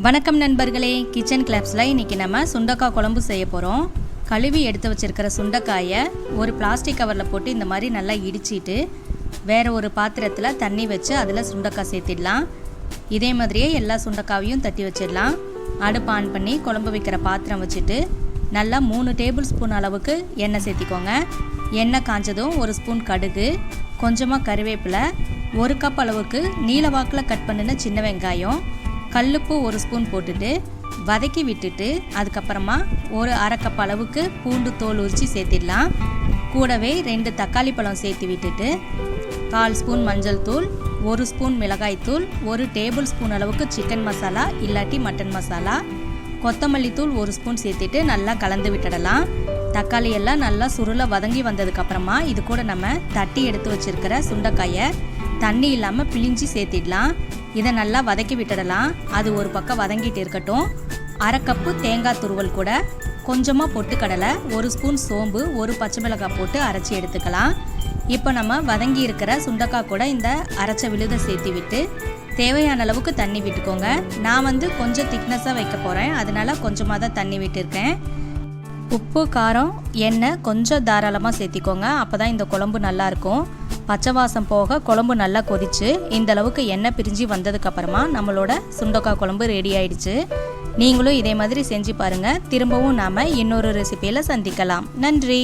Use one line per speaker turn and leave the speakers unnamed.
வணக்கம் நண்பர்களே, கிச்சன் கிளப்ஸில் இன்றைக்கி நம்ம சுண்டக்காய் குழம்பு செய்ய போகிறோம். கழுவி எடுத்து வச்சுருக்கிற சுண்டைக்காயை ஒரு பிளாஸ்டிக் கவரில் போட்டு இந்த மாதிரி நல்லா இடிச்சிட்டு வேறு ஒரு பாத்திரத்தில் தண்ணி வச்சு அதில் சுண்டைக்காய் சேர்த்திடலாம். இதே மாதிரியே எல்லா சுண்டைக்காயும் தட்டி வச்சிடலாம். அடுப்பு ஆன் பண்ணி குழம்பு வைக்கிற பாத்திரம் வச்சுட்டு நல்லா 3 டேபிள் ஸ்பூன் அளவுக்கு எண்ணெய் சேர்த்திக்கோங்க. எண்ணெய் காஞ்சதும் 1 ஸ்பூன் கடுகு, கொஞ்சமாக கருவேப்பிலை, 1 கப் அளவுக்கு நீல வாக்கில் கட் பண்ணின சின்ன வெங்காயம், கல்லுப்பு 1 ஸ்பூன் போட்டுட்டு வதக்கி விட்டுட்டு அதுக்கப்புறமா ஒரு அரை கப் அளவுக்கு பூண்டு தோல் உரித்து சேர்த்திடலாம். கூடவே 2 தக்காளி பழம் சேர்த்து விட்டுட்டு 1/4 ஸ்பூன் மஞ்சள் தூள், 1 ஸ்பூன் மிளகாய் தூள், 1 டேபிள் ஸ்பூன் அளவுக்கு சிக்கன் மசாலா இல்லாட்டி மட்டன் மசாலா, கொத்தமல்லி தூள் 1 ஸ்பூன் சேர்த்துட்டு நல்லா கலந்து விட்டுடலாம். தக்காளி எல்லாம் நல்லா சுருள வதங்கி வந்ததுக்கப்புறமா இது கூட நம்ம தட்டி எடுத்து வச்சுருக்கிற சுண்டைக்காயை தண்ணி இல்லாமல் பிழிஞ்சி சேர்த்திடலாம். இதை நல்லா வதக்கி விட்டுடலாம். அது ஒரு பக்கம் வதங்கிட்டு இருக்கட்டும். அரை கப்பு தேங்காய் துருவல் கூட கொஞ்சமாக பொட்டுக்கடலை, 1 ஸ்பூன் சோம்பு, 1 பச்சை மிளகாய் போட்டு அரைச்சி எடுத்துக்கலாம். இப்போ நம்ம வதங்கி இருக்கிற சுண்டைக்காய் கூட இந்த அரைச்ச விழுதை சேர்த்து விட்டு தேவையான அளவுக்கு தண்ணி விட்டுக்கோங்க. நான் கொஞ்சம் திக்னஸாக வைக்க போகிறேன், அதனால் கொஞ்சமாக தான் தண்ணி விட்டுருக்கேன். உப்பு, காரம், எண்ணெய் கொஞ்சம் தாராளமாக சேர்த்திக்கோங்க. அப்போ தான் இந்த குழம்பு நல்லாயிருக்கும். பச்சை வாசம் போக குழம்பு நல்லா கொதிச்சு இந்த அளவுக்கு எண்ணெய் பிரிஞ்சு வந்ததுக்கப்புறமா நம்மளோட சுண்டைக்காய் குழம்பு ரெடி ஆயிடுச்சு. நீங்களும் இதே மாதிரி செஞ்சு பாருங்கள். திரும்பவும் நாம் இன்னொரு ரெசிபியில் சந்திக்கலாம். நன்றி.